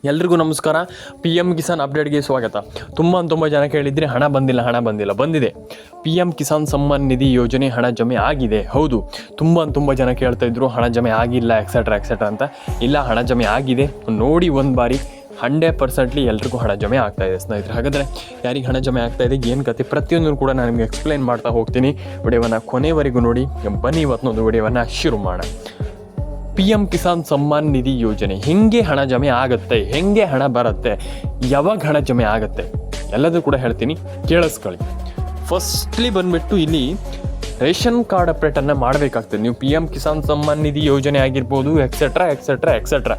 ಎಲ್ರಿಗೂ ನಮಸ್ಕಾರ. P M Kisan ಅಪ್ಡೇಟ್ಗೆ ಸ್ವಾಗತ. ತುಂಬ ಜನ ಕೇಳಿದರೆ ಹಣ ಬಂದಿಲ್ಲ. ಬಂದಿದೆ. ಪಿ ಎಮ್ ಕಿಸಾನ್ ಸಮ್ಮಾನ್ ನಿಧಿ ಯೋಜನೆ ಹಣ ಜಮೆ ಆಗಿದೆ. ಹೌದು, ತುಂಬ ಜನ ಕೇಳ್ತಾಯಿದ್ರು ಹಣ ಜಮೆ ಆಗಿಲ್ಲ ಎಕ್ಸೆಟ್ರಾ ಅಂತ. ಇಲ್ಲ, ಹಣ ಜಮೆ ಆಗಿದೆ. ನೋಡಿ ಒಂದು ಬಾರಿ 100% ಎಲ್ರಿಗೂ ಹಣ ಜಮೆ ಆಗ್ತಾಯಿದೆ ಸ್ನೇಹಿತರೆ. ಹಾಗಾದರೆ ಯಾರಿಗೆ ಹಣ ಜಮೆ ಆಗ್ತಾಯಿದೆ, ಏನು ಕತೆ, ಪ್ರತಿಯೊಂದನ್ನು ಕೂಡ ನಾನು ನಿಮಗೆ ಎಕ್ಸ್ಪ್ಲೈನ್ ಮಾಡ್ತಾ ಹೋಗ್ತೀನಿ. ವಿಡಿಯೋವನ್ನು ಕೊನೆವರೆಗೂ ನೋಡಿ. ಬನ್ನಿ ಇವತ್ತೊಂದು ವಿಡಿಯೋವನ್ನು ಶುರು ಮಾಡೋಣ. ಪಿ ಎಮ್ ಕಿಸಾನ್ ಸಮ್ಮಾನ್ ನಿಧಿ ಯೋಜನೆ ಹೆಂಗೆ ಹಣ ಜಮೆ ಆಗುತ್ತೆ, ಹೆಂಗೆ ಹಣ ಬರುತ್ತೆ, ಯಾವಾಗ ಹಣ ಜಮೆ ಆಗುತ್ತೆ ಎಲ್ಲದೂ ಕೂಡ ಹೇಳ್ತೀನಿ, ಕೇಳಿಸ್ಕೊಳ್ಳಿ. ಫಸ್ಟ್ಲಿ ಬಂದುಬಿಟ್ಟು ಇಲ್ಲಿ ರೇಷನ್ ಕಾರ್ಡ್ ಅಪ್ಡೇಟನ್ನು ಮಾಡಬೇಕಾಗ್ತದೆ. ನೀವು ಪಿ ಎಮ್ ಕಿಸಾನ್ ಸಮ್ಮಾನ್ ನಿಧಿ ಯೋಜನೆ ಆಗಿರ್ಬೋದು, ಎಕ್ಸೆಟ್ರಾ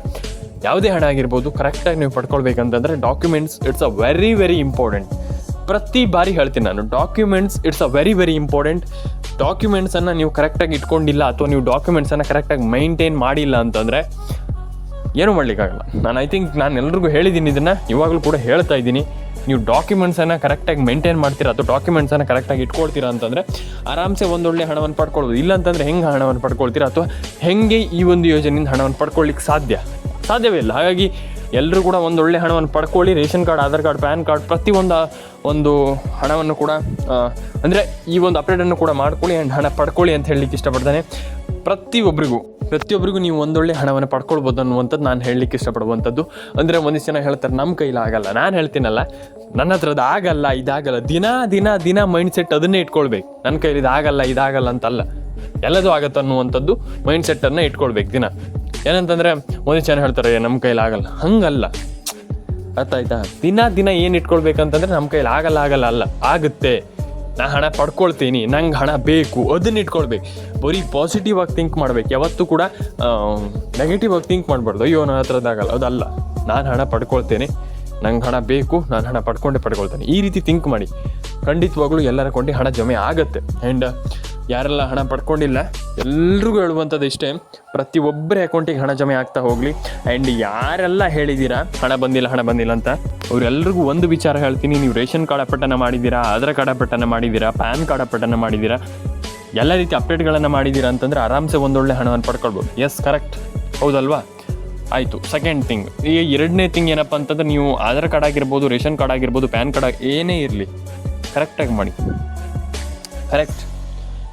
ಯಾವುದೇ ಹಣ ಆಗಿರ್ಬೋದು, ಕರೆಕ್ಟಾಗಿ ನೀವು ಪಡ್ಕೊಳ್ಬೇಕಂತಂದರೆ documents it's a very important. ಪ್ರತಿ ಬಾರಿ ಹೇಳ್ತೀನಿ ನಾನು, documents it's a very important. ಡಾಕ್ಯುಮೆಂಟ್ಸನ್ನು ನೀವು ಕರೆಕ್ಟಾಗಿ ಇಟ್ಕೊಂಡಿಲ್ಲ ಅಥವಾ ನೀವು ಡಾಕ್ಯುಮೆಂಟ್ಸನ್ನು ಕರೆಕ್ಟಾಗಿ ಮೈಂಟೈನ್ ಮಾಡಿಲ್ಲ ಅಂತಂದರೆ ಏನೂ ಮಾಡಲಿಕ್ಕಾಗಲ್ಲ. ಐ ಥಿಂಕ್ ನಾನು ಎಲ್ರಿಗೂ ಹೇಳಿದ್ದೀನಿ, ಇದನ್ನು ಇವಾಗಲೂ ಕೂಡ ಹೇಳ್ತಾ ಇದ್ದೀನಿ. ನೀವು ಡಾಕ್ಯುಮೆಂಟ್ಸನ್ನು ಕರೆಕ್ಟಾಗಿ ಮೇಂಟೈನ್ ಮಾಡ್ತೀರಾ ಅಥವಾ ಡಾಕ್ಯುಮೆಂಟ್ಸನ್ನು ಕರೆಕ್ಟಾಗಿ ಇಟ್ಕೊಳ್ತೀರಾ ಅಂತಂದರೆ ಆರಾಮ್ಸೆ ಒಂದೊಳ್ಳೆ ಹಣವನ್ನು ಪಡ್ಕೊಳ್ಬೋದು. ಇಲ್ಲ ಅಂತಂದರೆ ಹೆಂಗೆ ಹಣವನ್ನು ಪಡ್ಕೊಳ್ತೀರಾ ಅಥವಾ ಹೆಂಗೆ ಈ ಒಂದು ಯೋಜನೆಯಿಂದ ಹಣವನ್ನು ಪಡ್ಕೊಳ್ಳಿಕ್ಕೆ ಸಾಧ್ಯವೇ ಇಲ್ಲ. ಹಾಗಾಗಿ ಎಲ್ಲರೂ ಕೂಡ ಒಂದೊಳ್ಳೆ ಹಣವನ್ನು ಪಡ್ಕೊಳ್ಳಿ. Ration card, Aadhaar card, PAN card, ಪ್ರತಿಯೊಂದು ಹಣವನ್ನು ಕೂಡ ಅಂದರೆ ಈ ಒಂದು ಅಪ್ಡೇಟನ್ನು ಕೂಡ ಮಾಡ್ಕೊಳ್ಳಿ ಆ್ಯಂಡ್ ಹಣ ಪಡ್ಕೊಳ್ಳಿ ಅಂತ ಹೇಳಲಿಕ್ಕೆ ಇಷ್ಟಪಡ್ತಾನೆ. ಪ್ರತಿಯೊಬ್ಬರಿಗೂ ನೀವು ಒಂದೊಳ್ಳೆ ಹಣವನ್ನು ಪಡ್ಕೊಳ್ಬೋದು ಅನ್ನುವಂಥದ್ದು ನಾನು ಹೇಳಲಿಕ್ಕೆ ಇಷ್ಟಪಡುವಂಥದ್ದು. ಅಂದರೆ ಒಂದಿಷ್ಟು ಜನ ಹೇಳ್ತಾರೆ ನಮ್ಮ ಕೈಲಿ ಆಗಲ್ಲ. ನಾನು ಹೇಳ್ತೀನಲ್ಲ, ನನ್ನ ಹತ್ರದ್ದು ಆಗಲ್ಲ, ಇದಾಗಲ್ಲ. ದಿನ ಮೈಂಡ್ ಸೆಟ್ ಅದನ್ನೇ ಇಟ್ಕೊಳ್ಬೇಕು. ನನ್ನ ಕೈಲಿ ಇದಾಗಲ್ಲ ಅಂತಲ್ಲ, ಎಲ್ಲದೂ ಆಗತ್ತೆ ಅನ್ನುವಂಥದ್ದು ಮೈಂಡ್ ಸೆಟ್ಟನ್ನು ಇಟ್ಕೊಳ್ಬೇಕು ದಿನ. ಏನಂತಂದರೆ ಒಂದಿಷ್ಟು ಜನ ಹೇಳ್ತಾರೆ ನಮ್ಮ ಕೈಲಿ ಆಗಲ್ಲ, ಹಂಗಲ್ಲ. ಅರ್ಥ ಆಯ್ತಾ? ದಿನ ಏನು ಇಟ್ಕೊಳ್ಬೇಕಂತಂದರೆ ನಮ್ಮ ಕೈಲಿ ಆಗಲ್ಲ ಅಲ್ಲ, ಆಗುತ್ತೆ. ನಾ ಹಣ ಪಡ್ಕೊಳ್ತೀನಿ, ನಂಗೆ ಹಣ ಬೇಕು, ಅದನ್ನ ಇಟ್ಕೊಳ್ಬೇಕು. ಬರೀ ಪಾಸಿಟಿವ್ ಆಗಿ ಥಿಂಕ್ ಮಾಡ್ಬೇಕು. ಯಾವತ್ತೂ ಕೂಡ ನೆಗೆಟಿವ್ ಆಗಿ ಥಿಂಕ್ ಮಾಡಬಾರ್ದು. ಅಯ್ಯೋ ನನ್ನ ಹತ್ರದ್ದಾಗಲ್ಲ, ಅದಲ್ಲ. ನಾನು ಹಣ ಪಡ್ಕೊಳ್ತೇನೆ, ನಂಗೆ ಹಣ ಬೇಕು, ನಾನು ಹಣ ಪಡ್ಕೊಳ್ತೇನೆ. ಈ ರೀತಿ ಥಿಂಕ್ ಮಾಡಿ. ಖಂಡಿತವಾಗ್ಲೂ ಎಲ್ಲರ ಕೊಂಡು ಹಣ ಜಮೆ ಆಗುತ್ತೆ. ಆ್ಯಂಡ್ ಯಾರೆಲ್ಲ ಹಣ ಪಡ್ಕೊಂಡಿಲ್ಲ ಎಲ್ರಿಗೂ ಹೇಳುವಂಥದ್ದು ಇಷ್ಟೇ, ಪ್ರತಿಯೊಬ್ಬರ ಅಕೌಂಟಿಗೆ ಹಣ ಜಮೆ ಆಗ್ತಾ ಹೋಗಲಿ. ಆ್ಯಂಡ್ ಯಾರೆಲ್ಲ ಹೇಳಿದ್ದೀರಾ ಹಣ ಬಂದಿಲ್ಲ ಅಂತ, ಅವರೆಲ್ರಿಗೂ ಒಂದು ವಿಚಾರ ಹೇಳ್ತೀನಿ. ನೀವು ರೇಷನ್ ಕಾರ್ಡ್ ಅಪ್ಡೇಟನ್ನು ಮಾಡಿದ್ದೀರಾ, ಆಧಾರ್ ಕಾರ್ಡ್ ಅಪ್ಡೇಟನ್ನು ಮಾಡಿದ್ದೀರಾ, ಪ್ಯಾನ್ ಕಾರ್ಡ್ ಅಪ್ಡೇಟನ್ನು ಮಾಡಿದ್ದೀರಾ, ಎಲ್ಲ ರೀತಿ ಅಪ್ಡೇಟ್ಗಳನ್ನು ಮಾಡಿದ್ದೀರಾ ಅಂತಂದರೆ ಆರಾಮ್ಸೆ ಒಂದೊಳ್ಳೆ ಹಣವನ್ನು ಪಡ್ಕೊಳ್ಬೋದು. ಎಸ್, ಕರೆಕ್ಟ್, ಹೌದಲ್ವಾ? ಆಯಿತು. ಸೆಕೆಂಡ್ ಥಿಂಗ್, ಈ ಎರಡನೇ ಥಿಂಗ್ ಏನಪ್ಪ ಅಂತಂದ್ರೆ, ನೀವು ಆಧಾರ್ ಕಾರ್ಡ್ ಆಗಿರ್ಬೋದು, ರೇಷನ್ ಕಾರ್ಡ್ ಆಗಿರ್ಬೋದು, ಪ್ಯಾನ್ ಕಾರ್ಡ್ ಏನೇ ಇರಲಿ, ಕರೆಕ್ಟಾಗಿ ಮಾಡಿ.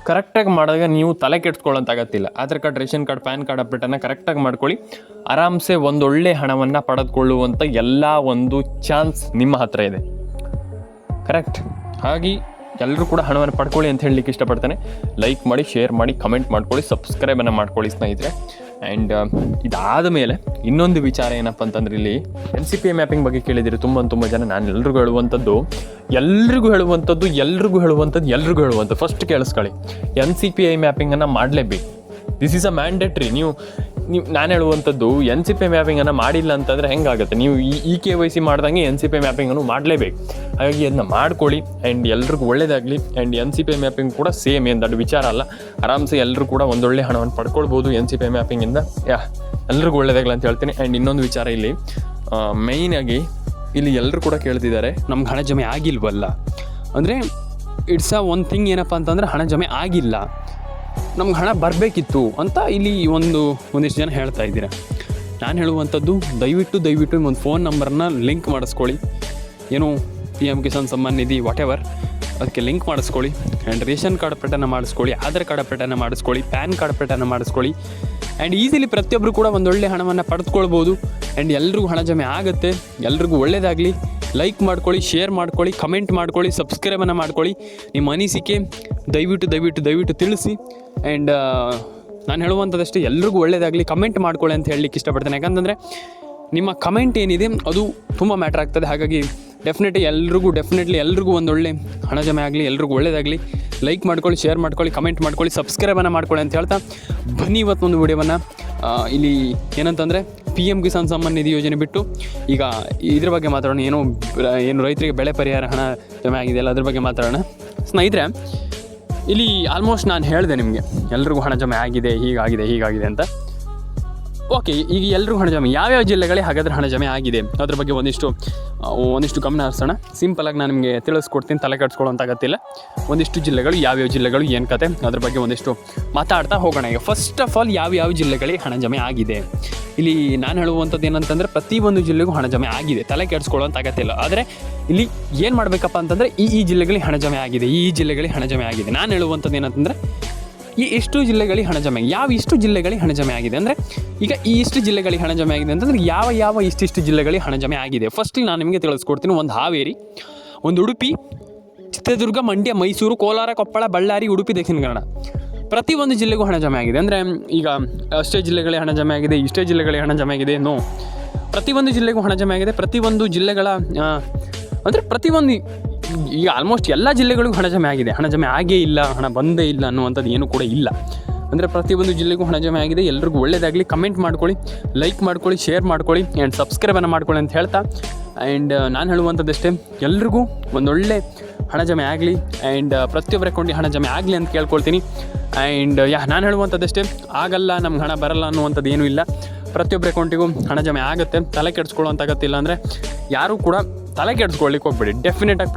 ಕರೆಕ್ಟಾಗಿ ಮಾಡಿದಾಗ ನೀವು ತಲೆ ಕೆಡ್ಸ್ಕೊಳ್ಳೋಂತಾಗತ್ತಿಲ್ಲ. Aadhaar card, ration card, PAN card ಅಪ್ಡೇಟನ್ನು ಕರೆಕ್ಟಾಗಿ ಮಾಡ್ಕೊಳ್ಳಿ. ಆರಾಮ್ಸೆ ಒಂದೊಳ್ಳೆ ಹಣವನ್ನು ಪಡೆದುಕೊಳ್ಳುವಂಥ ಎಲ್ಲ ಒಂದು ಚಾನ್ಸ್ ನಿಮ್ಮ ಹತ್ರ ಇದೆ. ಕರೆಕ್ಟ್. ಹಾಗೆ ಎಲ್ಲರೂ ಕೂಡ ಹಣವನ್ನು ಪಡ್ಕೊಳ್ಳಿ ಅಂತ ಹೇಳಲಿಕ್ಕೆ ಇಷ್ಟಪಡ್ತೇನೆ. ಲೈಕ್ ಮಾಡಿ, ಶೇರ್ ಮಾಡಿ, ಕಮೆಂಟ್ ಮಾಡ್ಕೊಳ್ಳಿ, ಸಬ್ಸ್ಕ್ರೈಬನ್ನು ಮಾಡ್ಕೊಳ್ಳಿ ಸ್ನೇಹಿತರೆ. ಆ್ಯಂಡ್ ಇದಾದ ಮೇಲೆ ಇನ್ನೊಂದು ವಿಚಾರ ಏನಪ್ಪ ಅಂತಂದ್ರೆ, ಇಲ್ಲಿ NCPI ಮ್ಯಾಪಿಂಗ್ ಬಗ್ಗೆ ಕೇಳಿದ್ದೀರಿ ತುಂಬ ಜನ. ನಾನು ಎಲ್ರಿಗೂ ಹೇಳುವಂಥದ್ದು ಫಸ್ಟ್ ಕೇಳಿಸ್ಕೊಳ್ಳಿ. NCPI ಮ್ಯಾಪಿಂಗನ್ನು ಮಾಡಲೇಬೇಕು. This is a mandatory. ನೀವು ನಾನು ಹೇಳುವಂಥದ್ದು, NCPI ಮ್ಯಾಪಿಂಗನ್ನು ಮಾಡಿಲ್ಲ ಅಂತಂದರೆ ಹೆಂಗಾಗುತ್ತೆ? ನೀವು ಈ KYC ಮಾಡ್ದಂಗೆ NCPI ಮ್ಯಾಪಿಂಗನ್ನು ಮಾಡಲೇಬೇಕು. ಹಾಗಾಗಿ ಅದನ್ನ ಮಾಡ್ಕೊಳ್ಳಿ. ಆ್ಯಂಡ್ ಎಲ್ರಿಗೂ ಒಳ್ಳೇದಾಗಲಿ. ಆ್ಯಂಡ್ NCPI ಮ್ಯಾಪಿಂಗ್ ಕೂಡ ಸೇಮ್, ಏನು ದೊಡ್ಡ ವಿಚಾರ ಅಲ್ಲ. ಆರಾಮ್ಸೆ ಎಲ್ಲರೂ ಕೂಡ ಒಂದೊಳ್ಳೆ ಹಣವನ್ನು ಪಡ್ಕೊಳ್ಬೋದು NCPI ಮ್ಯಾಪಿಂಗಿಂದ. ಎಲ್ರಿಗೂ ಒಳ್ಳೇದಾಗಲಿ ಅಂತ ಹೇಳ್ತೀನಿ. ಆ್ಯಂಡ್ ಇನ್ನೊಂದು ವಿಚಾರ, ಇಲ್ಲಿ ಮೇಯ್ನಾಗಿ ಇಲ್ಲಿ ಎಲ್ಲರೂ ಕೂಡ ಕೇಳ್ತಿದ್ದಾರೆ ನಮ್ಗೆ ಹಣ ಜಮೆ ಆಗಿಲ್ವಲ್ಲ ಅಂದರೆ, ಇಟ್ಸ್ ಒನ್ ಥಿಂಗ್. ಏನಪ್ಪ ಅಂತಂದರೆ, ಹಣ ಜಮೆ ಆಗಿಲ್ಲ, ನಮ್ಗೆ ಹಣ ಬರಬೇಕಿತ್ತು ಅಂತ ಇಲ್ಲಿ ಒಂದಿಷ್ಟು ಜನ ಹೇಳ್ತಾ ಇದ್ದೀರಾ. ನಾನು ಹೇಳುವಂಥದ್ದು, ದಯವಿಟ್ಟು ಒಂದು ಫೋನ್ ನಂಬರ್ನ ಲಿಂಕ್ ಮಾಡಿಸ್ಕೊಳ್ಳಿ. ಏನು PM ಕಿಸಾನ್ ಸಮ್ಮಾನ್ ನಿಧಿ ವಾಟೆವರ್, ಅದಕ್ಕೆ ಲಿಂಕ್ ಮಾಡಿಸ್ಕೊಳ್ಳಿ. ಆ್ಯಂಡ್ ರೇಷನ್ ಕಾರ್ಡ್ ಅಪ್ಡೇಟನ್ನು ಮಾಡಿಸ್ಕೊಳ್ಳಿ, ಆಧಾರ್ ಕಾರ್ಡ್ ಅಪ್ಡೇಟನ್ನು ಮಾಡಿಸ್ಕೊಳ್ಳಿ, ಪ್ಯಾನ್ ಕಾರ್ಡ್ ಅಪ್ಡೇಟನ್ನು ಮಾಡಿಸ್ಕೊಳ್ಳಿ. ಆ್ಯಂಡ್ ಈಸಿಲಿ ಪ್ರತಿಯೊಬ್ಬರು ಕೂಡ ಒಂದೊಳ್ಳೆ ಹಣವನ್ನು ಪಡೆದುಕೊಳ್ಬೋದು. ಆ್ಯಂಡ್ ಎಲ್ರಿಗೂ ಹಣ ಜಮೆ ಆಗುತ್ತೆ. ಎಲ್ರಿಗೂ ಒಳ್ಳೆಯದಾಗಲಿ. ಲೈಕ್ ಮಾಡ್ಕೊಳ್ಳಿ, ಶೇರ್ ಮಾಡ್ಕೊಳ್ಳಿ, ಕಮೆಂಟ್ ಮಾಡ್ಕೊಳ್ಳಿ, ಸಬ್ಸ್ಕ್ರೈಬನ್ನು ಮಾಡ್ಕೊಳ್ಳಿ. ನಿಮ್ಮ ಅನಿಸಿಕೆ ದಯವಿಟ್ಟು ತಿಳಿಸಿ. ಆ್ಯಂಡ್ ನಾನು ಹೇಳುವಂಥದ್ದಷ್ಟೇ, ಎಲ್ರಿಗೂ ಒಳ್ಳೆಯದಾಗಲಿ. ಕಮೆಂಟ್ ಮಾಡ್ಕೊಳ್ಳಿ ಅಂತ ಹೇಳಲಿಕ್ಕೆ ಇಷ್ಟಪಡ್ತೇನೆ. ಯಾಕಂತಂದರೆ ನಿಮ್ಮ ಕಮೆಂಟ್ ಏನಿದೆ ಅದು ತುಂಬ ಮ್ಯಾಟ್ರ್ ಆಗ್ತದೆ. ಹಾಗಾಗಿ ಡೆಫಿನೆಟ್ಲಿ ಎಲ್ರಿಗೂ ಒಂದೊಳ್ಳೆ ಹಣ ಜಮೆ ಆಗಲಿ, ಎಲ್ರಿಗೂ ಒಳ್ಳೆಯದಾಗಲಿ. ಲೈಕ್ ಮಾಡ್ಕೊಳ್ಳಿ, ಶೇರ್ ಮಾಡ್ಕೊಳ್ಳಿ, ಕಮೆಂಟ್ ಮಾಡ್ಕೊಳ್ಳಿ, ಸಬ್ಸ್ಕ್ರೈಬನ್ನು ಮಾಡ್ಕೊಳ್ಳಿ ಅಂತ ಹೇಳ್ತಾ, ಬನ್ನಿ ಇವತ್ತೊಂದು ವಿಡಿಯೋವನ್ನು ಇಲ್ಲಿ ಏನಂತಂದರೆ, PM ಕಿಸಾನ್ ಸಮ್ಮಾನ್ ನಿಧಿ ಯೋಜನೆ ಬಿಟ್ಟು ಈಗ ಇದ್ರ ಬಗ್ಗೆ ಮಾತಾಡೋಣ. ಏನು ರೈತರಿಗೆ ಬೆಳೆ ಪರಿಹಾರ ಹಣ ಜಮೆ ಆಗಿದೆಯಲ್ಲ, ಅದ್ರ ಬಗ್ಗೆ ಮಾತಾಡೋಣ ಸ್ನೇಹಿತರೆ. ಇಲ್ಲಿ ಆಲ್ಮೋಸ್ಟ್ ನಾನು ಹೇಳಿದೆ ನಿಮಗೆ, ಎಲ್ರಿಗೂ ಹಣ ಜಮೆ ಆಗಿದೆ, ಹೀಗಾಗಿದೆ ಅಂತ. ಓಕೆ, ಈಗ ಎಲ್ಲರೂ ಹಣ ಜಮೆ ಯಾವ್ಯಾವ ಜಿಲ್ಲೆಗಳಿಗೆ ಹಾಗಾದರೆ ಹಣ ಜಮೆ ಆಗಿದೆ ಅದ್ರ ಬಗ್ಗೆ ಒಂದಿಷ್ಟು ಗಮನ ಹರಿಸೋಣ. ಸಿಂಪಲಾಗಿ ನಾನು ನಿಮಗೆ ತಿಳಿಸ್ಕೊಡ್ತೀನಿ, ತಲೆ ಕೆಡಿಸ್ಕೊಳ್ಳೋಂಥ ಅಗತ್ಯ ಇಲ್ಲ. ಒಂದಿಷ್ಟು ಜಿಲ್ಲೆಗಳು ಯಾವ್ಯಾವ ಜಿಲ್ಲೆಗಳು ಏನು ಕತೆ ಅದ್ರ ಬಗ್ಗೆ ಒಂದಿಷ್ಟು ಮಾತಾಡ್ತಾ ಹೋಗೋಣ. ಈಗ ಫಸ್ಟ್ ಆಫ್ ಆಲ್ ಯಾವ್ಯಾವ ಜಿಲ್ಲೆಗಳಿಗೆ ಹಣ ಜಮೆ ಆಗಿದೆ. ಇಲ್ಲಿ ನಾನು ಹೇಳುವಂಥದ್ದು ಏನಂತಂದರೆ ಪ್ರತಿಯೊಂದು ಜಿಲ್ಲೆಗೂ ಹಣ ಜಮೆ ಆಗಿದೆ, ತಲೆ ಕೆಡಿಸ್ಕೊಳ್ಳೋಂಥ ಅಗತ್ಯ ಇಲ್ಲ. ಆದರೆ ಇಲ್ಲಿ ಏನು ಮಾಡಬೇಕಪ್ಪ ಅಂತಂದರೆ ಈ ಜಿಲ್ಲೆಗಳಿಗೆ ಹಣ ಜಮೆ ಆಗಿದೆ, ಈ ಜಿಲ್ಲೆಗಳಿಗೆ ಹಣ ಜಮೆ ಆಗಿದೆ. ನಾನು ಹೇಳುವಂಥದ್ದು ಏನಂತಂದರೆ ಇಷ್ಟು ಜಿಲ್ಲೆಗಳಿಗೆ ಹಣ ಜಮೆ, ಇಷ್ಟು ಜಿಲ್ಲೆಗಳಿಗೆ ಹಣ ಜಮೆ ಆಗಿದೆ ಅಂದರೆ ಈಗ ಇಷ್ಟು ಜಿಲ್ಲೆಗಳಿಗೆ ಹಣ ಜಮೆ ಆಗಿದೆ ಅಂತಂದರೆ ಯಾವ ಇಷ್ಟಿಷ್ಟು ಜಿಲ್ಲೆಗಳಿಗೆ ಹಣ ಜಮೆ ಆಗಿದೆ. ಫಸ್ಟಿಗೆ ನಾನು ನಿಮಗೆ ತಿಳಿಸ್ಕೊಡ್ತೀನಿ. ಒಂದು ಹಾವೇರಿ, ಒಂದು ಉಡುಪಿ, ಚಿತ್ರದುರ್ಗ, ಮಂಡ್ಯ, ಮೈಸೂರು, ಕೋಲಾರ, ಕೊಪ್ಪಳ, ಬಳ್ಳಾರಿ, ಉಡುಪಿ, ದಕ್ಷಿಣ ಕನ್ನಡ, ಪ್ರತಿಯೊಂದು ಜಿಲ್ಲೆಗೂ ಹಣ ಜಮೆ ಆಗಿದೆ. ಅಂದರೆ ಈಗ ಅಷ್ಟೇ ಜಿಲ್ಲೆಗಳಿಗೆ ಹಣ ಜಮೆ ಆಗಿದೆ, ಇಷ್ಟೇ ಜಿಲ್ಲೆಗಳಿಗೆ ಹಣ ಜಮೆ ಆಗಿದೆ, ನೋ, ಪ್ರತಿಯೊಂದು ಜಿಲ್ಲೆಗೂ ಹಣ ಜಮೆ ಆಗಿದೆ. ಪ್ರತಿಯೊಂದು ಜಿಲ್ಲೆಗಳ ಅಂದರೆ ಪ್ರತಿಯೊಂದು ಈಗ ಆಲ್ಮೋಸ್ಟ್ ಎಲ್ಲ ಜಿಲ್ಲೆಗಳಿಗೂ ಹಣ ಜಮೆ ಆಗಿದೆ. ಹಣ ಜಮೆ ಆಗೇ ಇಲ್ಲ, ಹಣ ಬಂದೇ ಇಲ್ಲ ಅನ್ನುವಂಥದ್ದು ಏನೂ ಕೂಡ ಇಲ್ಲ. ಅಂದರೆ ಪ್ರತಿಯೊಂದು ಜಿಲ್ಲೆಗೂ ಹಣ ಜಮೆ ಆಗಿದೆ. ಎಲ್ರಿಗೂ ಒಳ್ಳೆಯದಾಗಲಿ. ಕಮೆಂಟ್ ಮಾಡ್ಕೊಳ್ಳಿ, ಲೈಕ್ ಮಾಡ್ಕೊಳ್ಳಿ, ಶೇರ್ ಮಾಡ್ಕೊಳ್ಳಿ ಆ್ಯಂಡ್ ಸಬ್ಸ್ಕ್ರೈಬನ್ನು ಮಾಡ್ಕೊಳ್ಳಿ ಅಂತ ಹೇಳ್ತಾ, ಆ್ಯಂಡ್ ನಾನು ಹೇಳುವಂಥದ್ದಷ್ಟೇ, ಎಲ್ರಿಗೂ ಒಂದೊಳ್ಳೆ ಹಣ ಜಮೆ ಆಗಲಿ ಆ್ಯಂಡ್ ಪ್ರತಿಯೊಬ್ಬರ ಅಕೌಂಟಿಗೆ ಹಣ ಜಮೆ ಆಗಲಿ ಅಂತ ಕೇಳ್ಕೊಳ್ತೀನಿ. ಆ್ಯಂಡ್ ನಾನು ಹೇಳುವಂಥದ್ದಷ್ಟೇ, ಆಗಲ್ಲ ನಮ್ಗೆ ಹಣ ಬರಲ್ಲ ಅನ್ನುವಂಥದ್ದು ಏನೂ ಇಲ್ಲ. ಪ್ರತಿಯೊಬ್ಬರ ಅಕೌಂಟಿಗೂ ಹಣ ಜಮೆ ಆಗುತ್ತೆ, ತಲೆ ಕೆಡಿಸ್ಕೊಳ್ಳೋಂಥ ಅಗತ್ಯ ಇಲ್ಲ. ಅಂದರೆ ಯಾರೂ ಕೂಡ ತಲೆ ಕೆಡಿಸ್ಕೊಳ್ಳಿಕ್ಕೆ ಹೋಗ್ಬೇಡಿ. ಡೆಫಿನೆಟಾಗಿ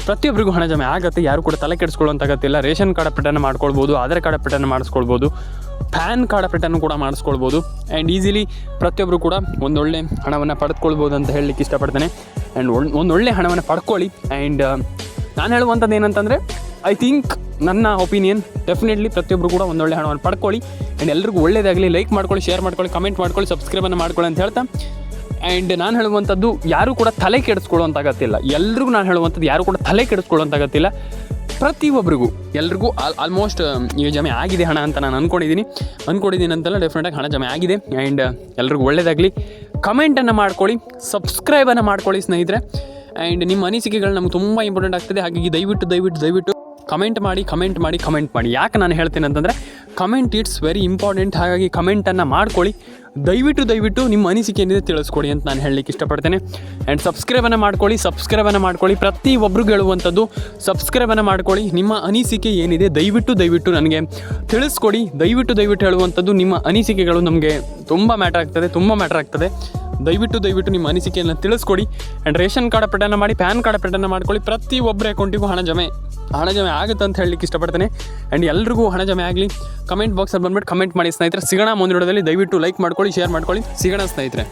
ಪ್ರತಿಯೊಬ್ಬರಿಗೂ ಹಣ ಜಮೆ ಆಗುತ್ತೆ, ಯಾರು ಕೂಡ ತಲೆ ಕೆಡಿಸ್ಕೊಳ್ಳೋಂಥ ಅಗತ್ಯ ಇಲ್ಲ. ರೇಷನ್ ಕಾರ್ಡ್ ಅಪ್ಡೇಟನ್ನು ಮಾಡ್ಕೊಳ್ಬೋದು, ಆಧಾರ್ ಕಾರ್ಡ್ ಅಪ್ಡೇಟನ್ನು ಮಾಡಿಸ್ಕೊಳ್ಬೋದು, ಪ್ಯಾನ್ ಕಾರ್ಡ್ ಅಪ್ಡೇಟನ್ನು ಕೂಡ ಮಾಡಿಸ್ಕೊಳ್ಬೋದು. ಆ್ಯಂಡ್ ಈಸಿಲಿ ಪ್ರತಿಯೊಬ್ಬರು ಕೂಡ ಒಂದೊಳ್ಳೆ ಹಣವನ್ನು ಪಡೆದುಕೊಳ್ಬೋದು ಅಂತ ಹೇಳಲಿಕ್ಕೆ ಇಷ್ಟಪಡ್ತೇನೆ. ಆ್ಯಂಡ್ ಒಂದೊಳ್ಳೆ ಹಣವನ್ನು ಪಡ್ಕೊಳ್ಳಿ. ಆ್ಯಂಡ್ ನಾನು ಹೇಳುವಂಥದ್ದು ಏನಂತಂದರೆ, ಐ ಥಿಂಕ್ ನನ್ನ ಒಪಿನಿಯನ್, ಡೆಫಿನೆಟ್ಲಿ ಪ್ರತಿಯೊಬ್ಬರು ಕೂಡ ಒಂದೊಳ್ಳೆ ಹಣವನ್ನು ಪಡ್ಕೊಳ್ಳಿ. ಆ್ಯಂಡ್ ಎಲ್ರಿಗೂ ಒಳ್ಳೆಯದಾಗಲಿ. ಲೈಕ್ ಮಾಡ್ಕೊಳ್ಳಿ, ಶೇರ್ ಮಾಡ್ಕೊಳ್ಳಿ, ಕಮೆಂಟ್ ಮಾಡ್ಕೊಳ್ಳಿ, ಸಬ್ಸ್ಕ್ರೈಬನ್ನು ಮಾಡ್ಕೊಳ್ಳಿ ಅಂತ ಹೇಳ್ತಾ, ಆ್ಯಂಡ್ ನಾನು ಹೇಳುವಂಥದ್ದು ಯಾರೂ ಕೂಡ ತಲೆ ಕೆಡಿಸ್ಕೊಳ್ಳೋಂಥ ಅಗತ್ಯ ಇಲ್ಲ. ಎಲ್ರಿಗೂ ನಾನು ಹೇಳುವಂಥದ್ದು ಯಾರೂ ಕೂಡ ತಲೆ ಕೆಡಿಸ್ಕೊಳ್ಳೋಂಥ ಅಗತ್ಯ ಇಲ್ಲ. ಪ್ರತಿಯೊಬ್ಬರಿಗೂ ಎಲ್ರಿಗೂ ಆಲ್ಮೋಸ್ಟ್ ಈಗ ಜಮೆ ಆಗಿದೆ ಹಣ ಅಂತ ನಾನು ಅಂದ್ಕೊಂಡಿದ್ದೀನಿ ಅಂತಲ್ಲ, ಡೆಫಿನೆಟಾಗಿ ಹಣ ಜಮೆ ಆಗಿದೆ. ಆ್ಯಂಡ್ ಎಲ್ರಿಗೂ ಒಳ್ಳೆಯದಾಗಲಿ. ಕಮೆಂಟನ್ನು ಮಾಡ್ಕೊಳ್ಳಿ, ಸಬ್ಸ್ಕ್ರೈಬನ್ನು ಮಾಡ್ಕೊಳ್ಳಿ ಸ್ನೇಹಿತರೆ. ಆ್ಯಂಡ್ ನಿಮ್ಮ ಅನಿಸಿಕೆಗಳು ನಮ್ಗೆ ತುಂಬ ಇಂಪಾರ್ಟೆಂಟ್ ಆಗ್ತದೆ. ಹಾಗಾಗಿ ದಯವಿಟ್ಟು ಕಮೆಂಟ್ ಮಾಡಿ. ಯಾಕೆ ನಾನು ಹೇಳ್ತೇನೆ ಅಂತಂದರೆ, ಕಮೆಂಟ್ ಇಟ್ಸ್ ವೆರಿ ಇಂಪಾರ್ಟೆಂಟ್. ಹಾಗಾಗಿ ಕಮೆಂಟನ್ನು ಮಾಡ್ಕೊಳ್ಳಿ. ದಯವಿಟ್ಟು ನಿಮ್ಮ ಅನಿಸಿಕೆ ಏನಿದೆ ತಿಳಿಸ್ಕೊಡಿ ಅಂತ ನಾನು ಹೇಳಲಿಕ್ಕೆ ಇಷ್ಟಪಡ್ತೇನೆ. ಆ್ಯಂಡ್ ಸಬ್ಸ್ಕ್ರೈಬನ್ನು ಮಾಡ್ಕೊಳ್ಳಿ. ಪ್ರತಿಯೊಬ್ಬರಿಗೂ ಹೇಳುವಂಥದ್ದು, ಸಬ್ಸ್ಕ್ರೈಬನ್ನು ಮಾಡ್ಕೊಳ್ಳಿ. ನಿಮ್ಮ ಅನಿಸಿಕೆ ಏನಿದೆ ದಯವಿಟ್ಟು ನನಗೆ ತಿಳಿಸ್ಕೊಡಿ. ದಯವಿಟ್ಟು ಹೇಳುವಂಥದ್ದು, ನಿಮ್ಮ ಅನಿಸಿಕೆಗಳು ನಮಗೆ ತುಂಬ ಮ್ಯಾಟರ್ ಆಗ್ತದೆ. ದಯವಿಟ್ಟು ನಿಮ್ಮ ಅನಿಸಿಕೆಯನ್ನು ತಿಳಿಸ್ಕೊಡಿ. ಆ್ಯಂಡ್ ರೇಷನ್ ಕಾರ್ಡ್ ಅಪ್ಡೇಟನ್ನು ಮಾಡಿ, ಪ್ಯಾನ್ ಕಾರ್ಡ್ ಅಪ್ಡೇಟನ್ನು ಮಾಡ್ಕೊಳ್ಳಿ. ಪ್ರತಿಯೊಬ್ಬರ ಅಕೌಂಟಿಗೂ ಹಣ ಜಮೆ ಆಗುತ್ತೆ ಅಂತ ಹೇಳಲಿಕ್ಕೆ ಇಷ್ಟಪಡ್ತೇನೆ. ಆ್ಯಂಡ್ ಎಲ್ರಿಗೂ ಹಣ ಜಮೆ ಆಗಲಿ. ಕಮೆಂಟ್ ಬಾಕ್ಸಲ್ಲಿ ಬಂದುಬಿಟ್ಟು ಕಮೆಂಟ್ ಮಾಡಿ ಸ್ನೇಹಿತರೆ. ಸಿಗೋಣ ಮುಂದಿನ ವಿಡಿಯೋದಲ್ಲಿ. ದಯವಿಟ್ಟು ಲೈಕ್ ಮಾಡ್ಕೊಳ್ಳಿ, ಶೇರ್ ಮಾಡ್ಕೊಳ್ಳಿ. ಸಿಗೋಣ ಸ್ನೇಹಿತರೆ.